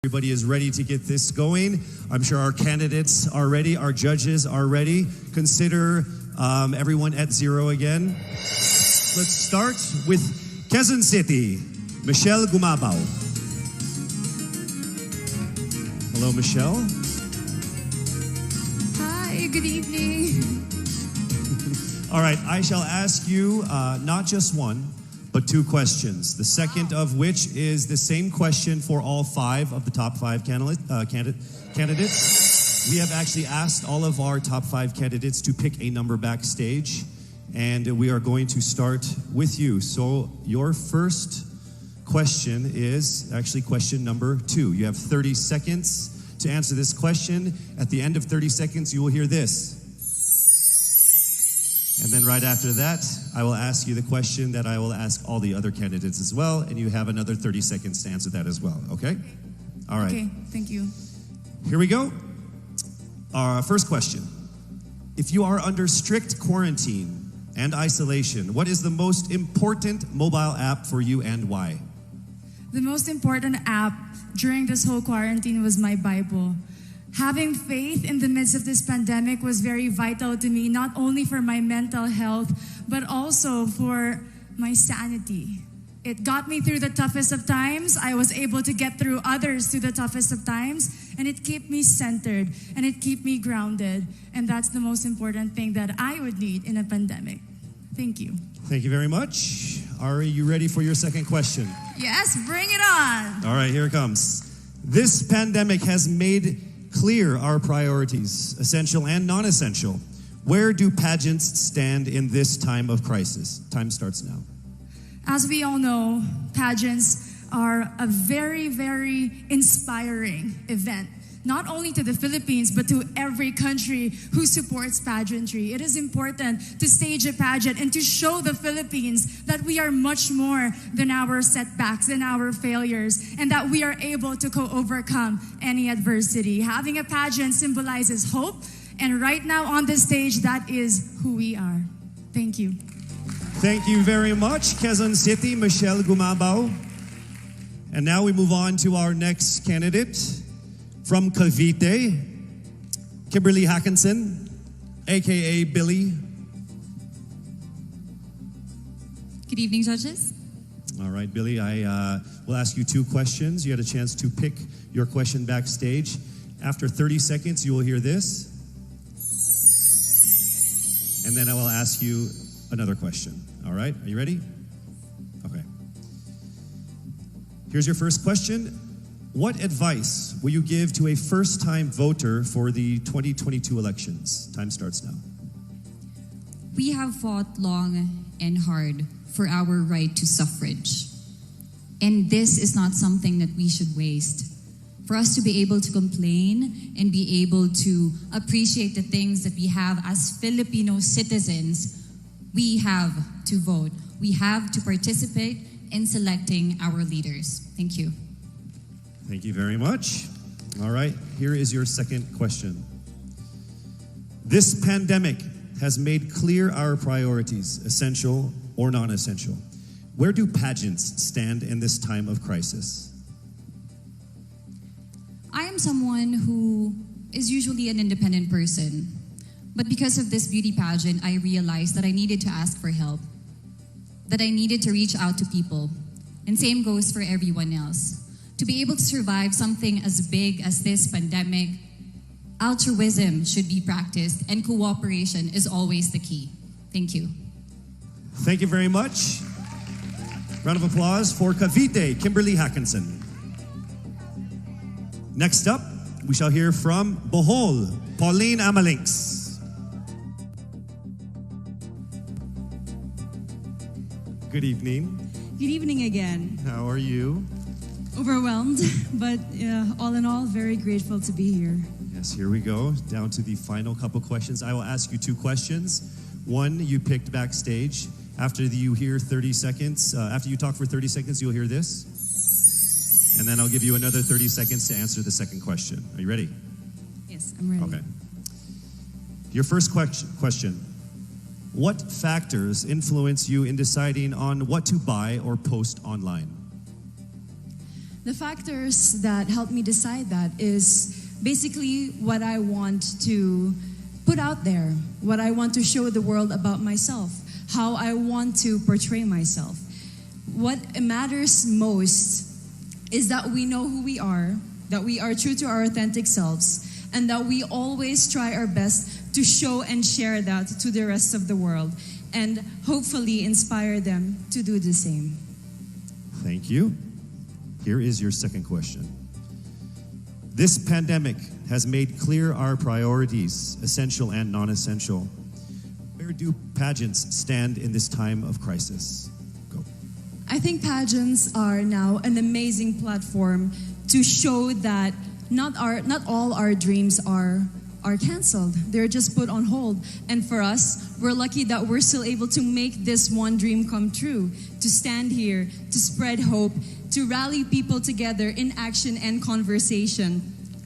Everybody is ready to get this going. I'm sure our candidates are ready. Our judges are ready. Consider everyone at zero again. Let's start with Quezon City, Michelle Gumabao. Hello, Michelle. Hi, good evening. All right, I shall ask you not just one, but two questions. The second of which is the same question for all five of the top five candidates. We have actually asked all of our top five candidates to pick a number backstage, and we are going to start with you. So your first question is actually question number 2. You have 30 seconds to answer this question. At the end of 30 seconds, you will hear this. And then right after that, I will ask you the question that I will ask all the other candidates as well, and you have another 30 seconds to answer that as well, okay? All right. Okay, thank you. Here we go. Our first question. If you are under strict quarantine and isolation, what is the most important mobile app for you and why? The most important app during this whole quarantine was my Bible. Having faith in the midst of this pandemic was very vital to me, not only for my mental health, but also for my sanity. It got me through the toughest of times. I was able to get through others through the toughest of times, and it kept me centered, and it kept me grounded. And that's the most important thing that I would need in a pandemic. Thank you. Thank you very much. Are you ready for your second question? Yes, bring it on. All right, here it comes. This pandemic has made clear our priorities, essential and non-essential. Where do pageants stand in this time of crisis? Time starts now. As we all know, pageants are a very, very inspiring event, not only to the Philippines, but to every country who supports pageantry. It is important to stage a pageant and to show the Philippines that we are much more than our setbacks and our failures, and that we are able to overcome any adversity. Having a pageant symbolizes hope, and right now on the stage, that is who we are. Thank you. Thank you very much, Quezon City, Michelle Gumabao. And now we move on to our next candidate. From Cavite, Kimberly Hackinson, a.k.a. Billy. Good evening, judges. All right, Billy, I will ask you two questions. You had a chance to pick your question backstage. After 30 seconds, you will hear this. And then I will ask you another question. All right, are you ready? Okay. Here's your first question. What advice will you give to a first-time voter for the 2022 elections? Time starts now. We have fought long and hard for our right to suffrage. And this is not something that we should waste. For us to be able to complain and be able to appreciate the things that we have as Filipino citizens, we have to vote. We have to participate in selecting our leaders. Thank you. Thank you very much. All right, here is your second question. This pandemic has made clear our priorities, essential or non-essential. Where do pageants stand in this time of crisis? I am someone who is usually an independent person. But because of this beauty pageant, I realized that I needed to ask for help, that I needed to reach out to people. And same goes for everyone else. To be able to survive something as big as this pandemic, altruism should be practiced, and cooperation is always the key. Thank you. Thank you very much. Round of applause for Cavite, Kimberly Hackinson. Next up, we shall hear from Bohol, Pauline Amalinks. Good evening. Good evening again. How are you? Overwhelmed, but all in all, very grateful to be here. Yes, here we go. Down to the final couple questions. I will ask you two questions. One you picked backstage. After you hear 30 seconds, after you talk for 30 seconds, you'll hear this. And then I'll give you another 30 seconds to answer the second question. Are you ready? Yes, I'm ready. Okay. Your first question. What factors influence you in deciding on what to buy or post online? The factors that help me decide that is basically what I want to put out there, what I want to show the world about myself, how I want to portray myself. What matters most is that we know who we are, that we are true to our authentic selves, and that we always try our best to show and share that to the rest of the world, and hopefully inspire them to do the same. Thank you. Here is your second question. This pandemic has made clear our priorities, essential and non-essential. Where do pageants stand in this time of crisis? Go. I think pageants are now an amazing platform to show that not all our dreams are canceled. They're just put on hold. And for us, we're lucky that we're still able to make this one dream come true, to stand here, to spread hope, to rally people together in action and conversation,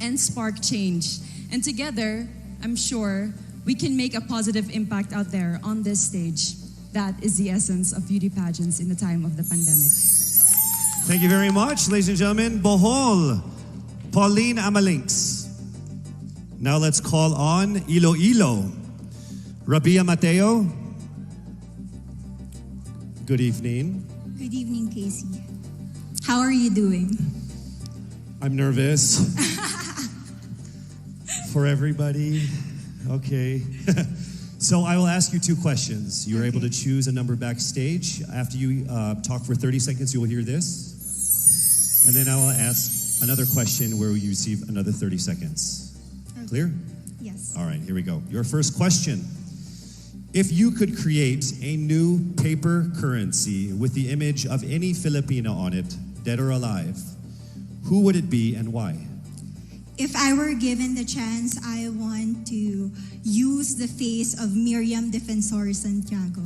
and spark change. And together, I'm sure, we can make a positive impact out there on this stage. That is the essence of beauty pageants in the time of the pandemic. Thank you very much, ladies and gentlemen. Bohol, Pauline Amalinks. Now let's call on Iloilo, Rabia Mateo. Good evening. Good evening, Casey. How are you doing? I'm nervous. For everybody. Okay. So I will ask you two questions. You're able to choose a number backstage. After you talk for 30 seconds, you will hear this. And then I will ask another question where you receive another 30 seconds. Okay. Clear? Yes. All right, here we go. Your first question. If you could create a new paper currency with the image of any Filipino on it, dead or alive, who would it be and why? If I were given the chance, I want to use the face of Miriam Defensor Santiago.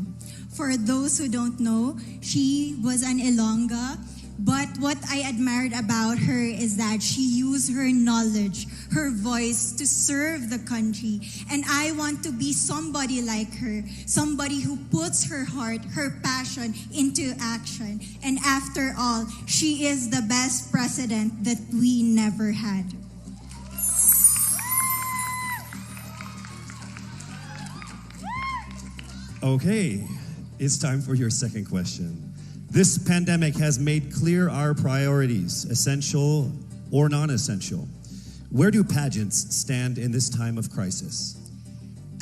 For those who don't know, she was an Ilongga, but what I admired about her is that she used her knowledge, her voice to serve the country. And I want to be somebody like her, somebody who puts her heart, her passion into action. And after all, she is the best president that we never had. Okay, it's time for your second question. This pandemic has made clear our priorities, essential or non-essential. Where do pageants stand in this time of crisis?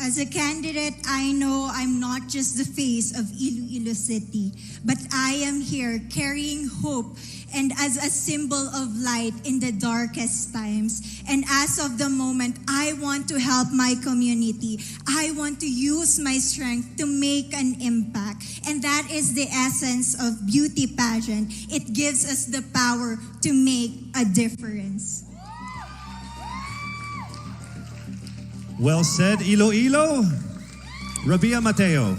As a candidate, I know I'm not just the face of Iloilo City, but I am here carrying hope and as a symbol of light in the darkest times. And as of the moment, I want to help my community. I want to use my strength to make an impact. And that is the essence of beauty pageant. It gives us the power to make a difference. Well said, Iloilo. Rabia Mateo.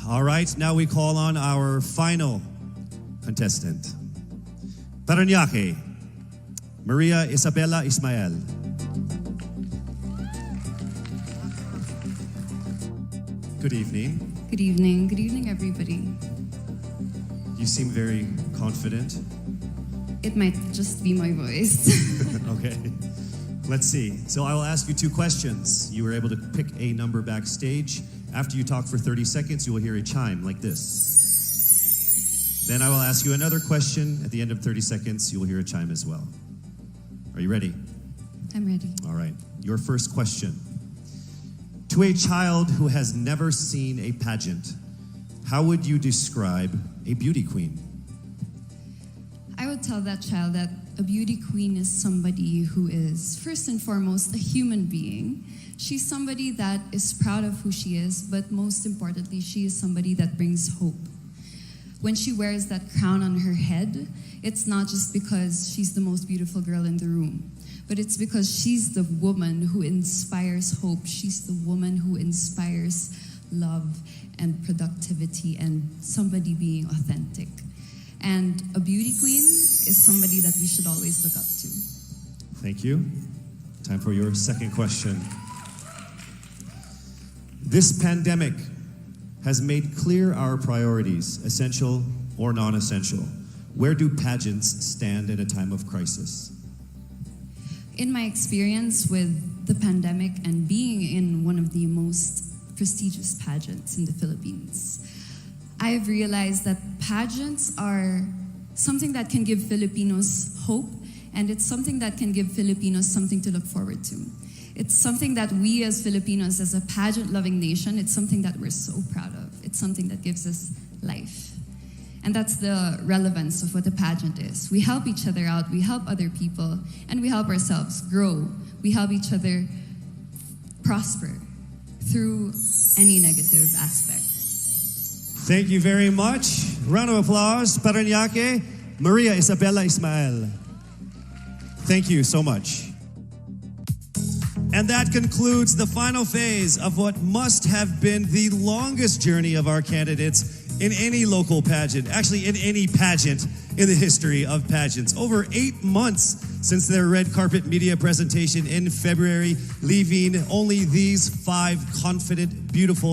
All right, now we call on our final contestant. Paranaque, Maria Isabela Ismael. Good evening. Good evening. Good evening, everybody. You seem very confident. It might just be my voice. Okay. Let's see. So I will ask you two questions. You were able to pick a number backstage. After you talk for 30 seconds, you will hear a chime like this. Then I will ask you another question. At the end of 30 seconds, you will hear a chime as well. Are you ready? I'm ready. All right. Your first question. To a child who has never seen a pageant, how would you describe a beauty queen? I would tell that child that a beauty queen is somebody who is, first and foremost, a human being. She's somebody that is proud of who she is, but most importantly, she is somebody that brings hope. When she wears that crown on her head, it's not just because she's the most beautiful girl in the room, but it's because she's the woman who inspires hope. She's the woman who inspires love and productivity and somebody being authentic. And a beauty queen is somebody that we should always look up to. Thank you. Time for your second question. This pandemic has made clear our priorities, essential or non-essential. where do pageants stand in a time of crisis? In my experience with the pandemic and being in one of the most prestigious pageants in the Philippines, I have realized that pageants are something that can give Filipinos hope, and it's something that can give Filipinos something to look forward to. It's something that we as Filipinos, as a pageant-loving nation, it's something that we're so proud of. It's something that gives us life. And that's the relevance of what a pageant is. We help each other out, we help other people, and we help ourselves grow. We help each other prosper through any negative aspect. Thank you very much. Round of applause, Paranaque, Maria Isabela Ismael. Thank you so much. And that concludes the final phase of what must have been the longest journey of our candidates in any local pageant, actually in any pageant in the history of pageants. Over 8 months since their red carpet media presentation in February, leaving only these 5 confident, beautiful,